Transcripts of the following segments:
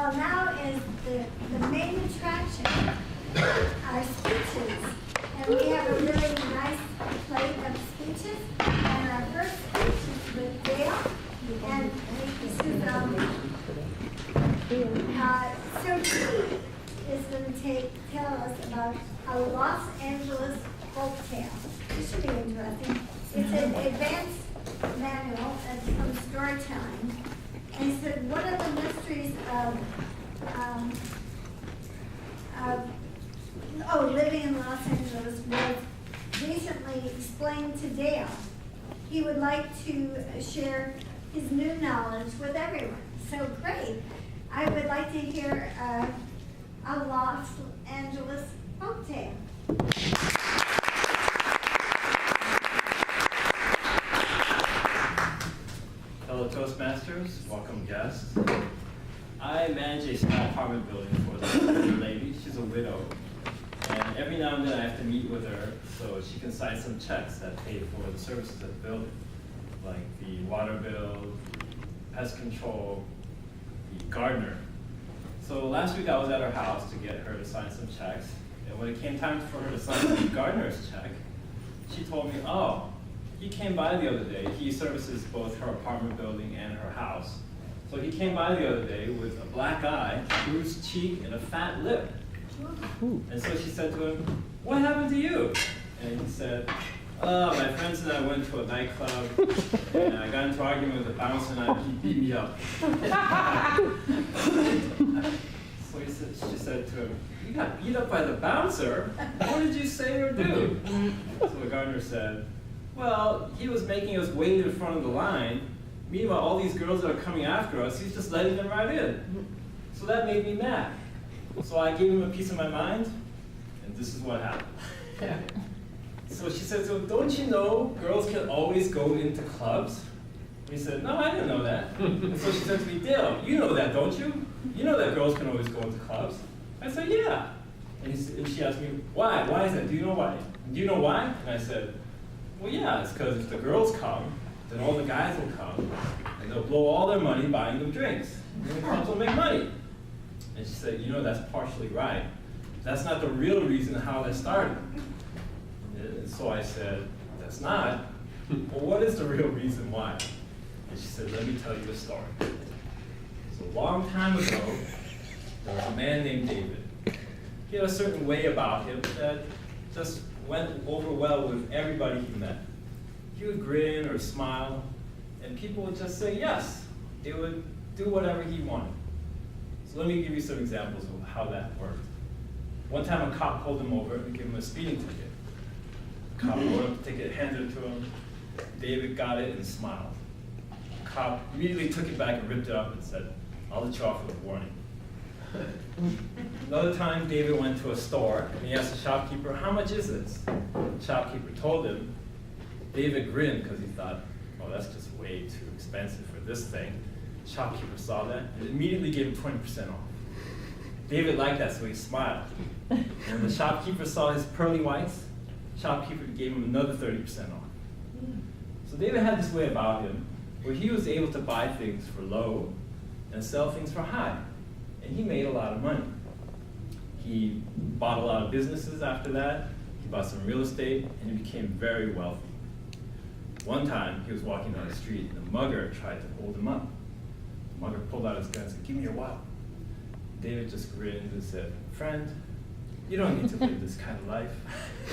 Well, now is the main attraction, our speeches. And we have a really nice plate of speeches. And our first speech is with Dale. And this is, so he is going to tell us about a Los Angeles folktale. This should be interesting. It's an advanced manual from storytelling. And he said, one of the mysteries of living in Los Angeles was recently explained to Dale. He would like to share his new knowledge with everyone. So great. I would like to hear a Los Angeles folktale. Hello Toastmasters, welcome guests. I manage a small apartment building for this lady. She's a widow. And every now and then I have to meet with her so she can sign some checks that pay for the services of the building, like the water bill, pest control, the gardener. So last week I was at her house to get her to sign some checks, and when it came time for her to sign the gardener's check, she told me, oh, he came by the other day. He services both her apartment building and her house. So he came by the other day with a black eye, a bruised cheek, and a fat lip. And so she said to him, what happened to you? And he said, my friends and I went to a nightclub, and I got into an argument with the bouncer, and he beat me up. So she said to him, you got beat up by the bouncer? What did you say or do? So the gardener said, well, he was making us wait in front of the line. Meanwhile, all these girls that are coming after us, he's just letting them right in. So that made me mad. So I gave him a piece of my mind, and this is what happened. So she said, so don't you know girls can always go into clubs? And he said, no, I didn't know that. And so she said to me, Dale, you know that, don't you? You know that girls can always go into clubs. I said, yeah. And she asked me, why? Why is that? Do you know why? Do you know why? And I said, well, yeah, it's because if the girls come, then all the guys will come, and they'll blow all their money buying them drinks. And the clubs will make money. And she said, you know, that's partially right. That's not the real reason how that started. And so I said, that's not. Well, what is the real reason why? And she said, let me tell you a story. So a long time ago, there was a man named David. He had a certain way about him that just went over well with everybody he met. He would grin or smile, and people would just say yes. They would do whatever he wanted. So let me give you some examples of how that worked. One time a cop pulled him over and gave him a speeding ticket. The cop wrote up the ticket, handed it to him. David got it and smiled. The cop immediately took it back and ripped it up and said, I'll let you off with a warning. Another time, David went to a store and he asked the shopkeeper, how much is this? The shopkeeper told him. David grinned because he thought, oh, that's just way too expensive for this thing. The shopkeeper saw that and immediately gave him 20% off. David liked that, so he smiled. And when the shopkeeper saw his pearly whites, the shopkeeper gave him another 30% off. So David had this way about him where he was able to buy things for low and sell things for high. And he made a lot of money. He bought a lot of businesses after that. He bought some real estate, and he became very wealthy. One time, he was walking down the street, and a mugger tried to hold him up. The mugger pulled out his gun and said, give me your wallet. David just grinned and said, friend, you don't need to live this kind of life.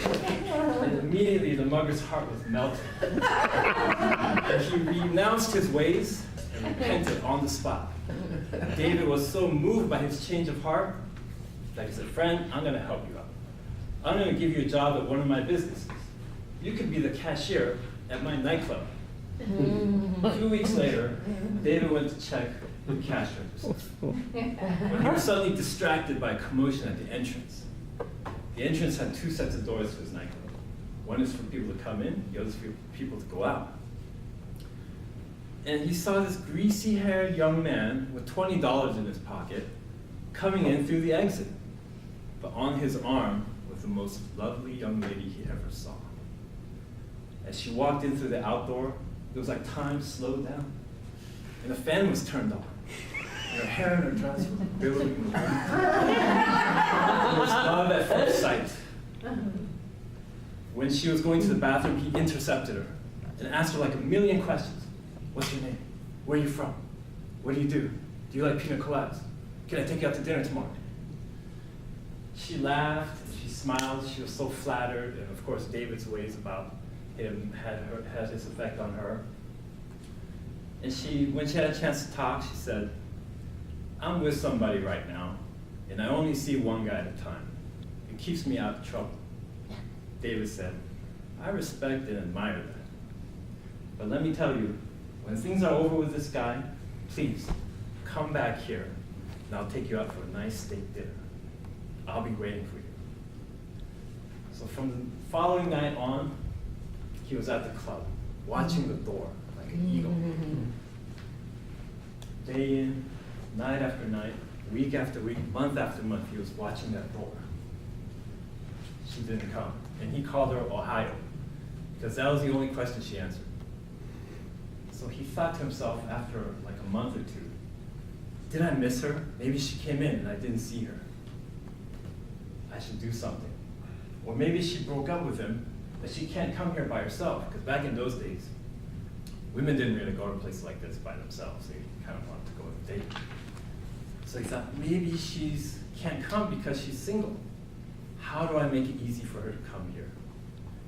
And immediately, the mugger's heart was melted. And he renounced his ways and repented on the spot. David was so moved by his change of heart that he said, friend, I'm going to help you out. I'm going to give you a job at one of my businesses. You could be the cashier at my nightclub. 2 weeks later, David went to check the cash register. When he was suddenly distracted by a commotion at the entrance. The entrance had 2 sets of doors to his nightclub. One is for people to come in, the other is for people to go out. And he saw this greasy-haired young man with $20 in his pocket coming in through the exit. But on his arm was the most lovely young lady he ever saw. As she walked in through the outdoor, it was like time slowed down. And the fan was turned on. And her hair in her dress was billowing. It was love at first sight. When she was going to the bathroom, he intercepted her and asked her like a million questions. What's your name? Where are you from? What do you do? Do you like pina coladas? Can I take you out to dinner tomorrow? She laughed and she smiled. She was so flattered, and of course David's ways about him had his effect on her. And when she had a chance to talk, she said, I'm with somebody right now, and I only see one guy at a time. It keeps me out of trouble. David said, I respect and admire that. But let me tell you, when things are over with this guy, please come back here, and I'll take you out for a nice steak dinner. I'll be waiting for you. So from the following night on, he was at the club, watching the door like an eagle. Day in, night after night, week after week, month after month, he was watching that door. She didn't come. And he called her Ohio, because that was the only question she answered. So he thought to himself after like a month or two, did I miss her? Maybe she came in and I didn't see her. I should do something. Or maybe she broke up with him, but she can't come here by herself, because back in those days, women didn't really go to places like this by themselves. They kind of wanted to go on a date. So he thought, maybe she can't come because she's single. How do I make it easy for her to come here?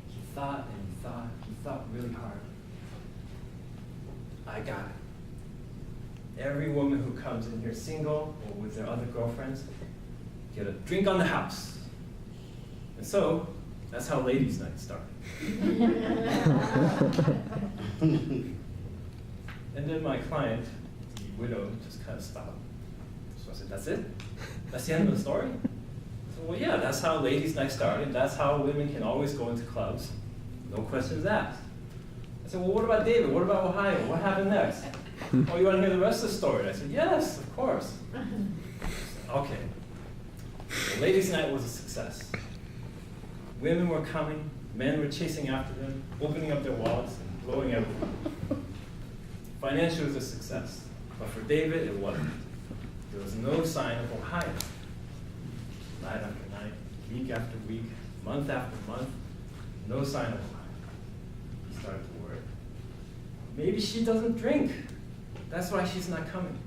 He thought and he thought really hard. I got it. Every woman who comes in here single or with their other girlfriends get a drink on the house. And so, that's how ladies' night started. And then my client, the widow, just kind of stopped. So I said, that's it? That's the end of the story? So, well, yeah, that's how ladies' night started. That's how women can always go into clubs. No questions asked. I said, well, what about David? What about Ohio? What happened next? Oh, you want to hear the rest of the story? And I said, yes, of course. Okay. The ladies' night was a success. Women were coming, men were chasing after them, opening up their wallets and blowing everything. Financially, it was a success. But for David, it wasn't. There was no sign of Ohio. Night after night, week after week, month after month, no sign of Ohio. He started to worry. Maybe she doesn't drink. That's why she's not coming.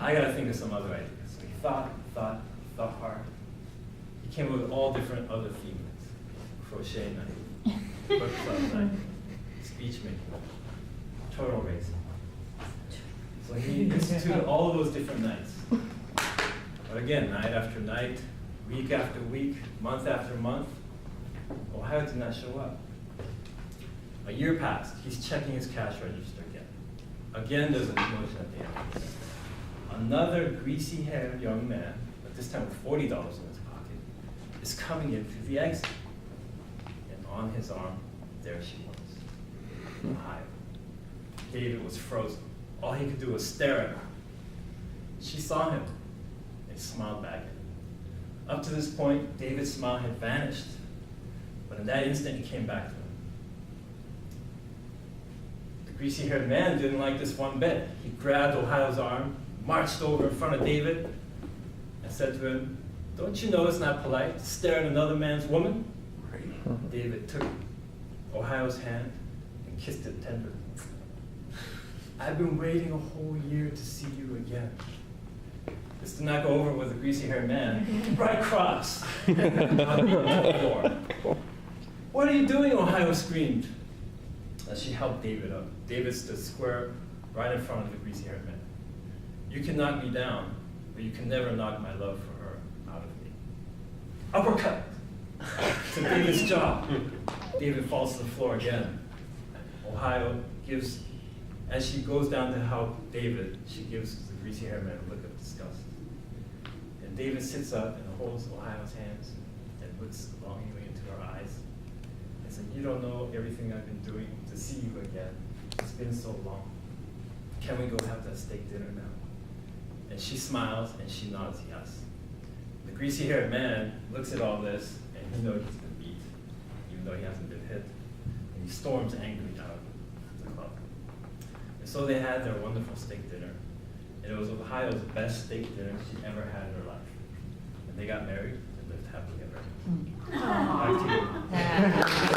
I gotta think of some other ideas. So he thought hard. He came up with all different other themes. Crochet night, book club night, speech making, turtle racing. So he instituted all of those different nights. But again, night after night, week after week, month after month, Ohio did not show up. A year passed. He's checking his cash register again. Again, there's a promotion at the end. Another greasy-haired young man, but this time with $40 in his pocket, is coming in through the exit. And on his arm, there she was, Ohio. David was frozen. All he could do was stare at her. She saw him and smiled back at him. Up to this point, David's smile had vanished, but in that instant, it came back to him. The greasy-haired man didn't like this one bit. He grabbed Ohio's arm, marched over in front of David, and said to him, don't you know it's not polite to stare at another man's woman? David took Ohio's hand and kissed it tenderly. I've been waiting a whole year to see you again. This did not go over with the greasy-haired man. Right cross. What are you doing? Ohio screamed as she helped David up. David stood square right in front of the greasy-haired man. You can knock me down, but you can never knock my love for her out of me. Uppercut to David's jaw. David falls to the floor again. Ohio gives, as she goes down to help David, she gives the greasy-haired man a look of disgust. And David sits up and holds Ohio's hands and looks longingly into her eyes and said, you don't know everything I've been doing to see you again. It's been so long. Can we go have that steak dinner now? And she smiles and she nods yes. The greasy-haired man looks at all this and he knows he's been beat, even though he hasn't been hit. And he storms angrily out of the club. And so they had their wonderful steak dinner. and it was Ohio's best steak dinner she'd ever had in her life. And they got married and lived happily ever after. Back to you.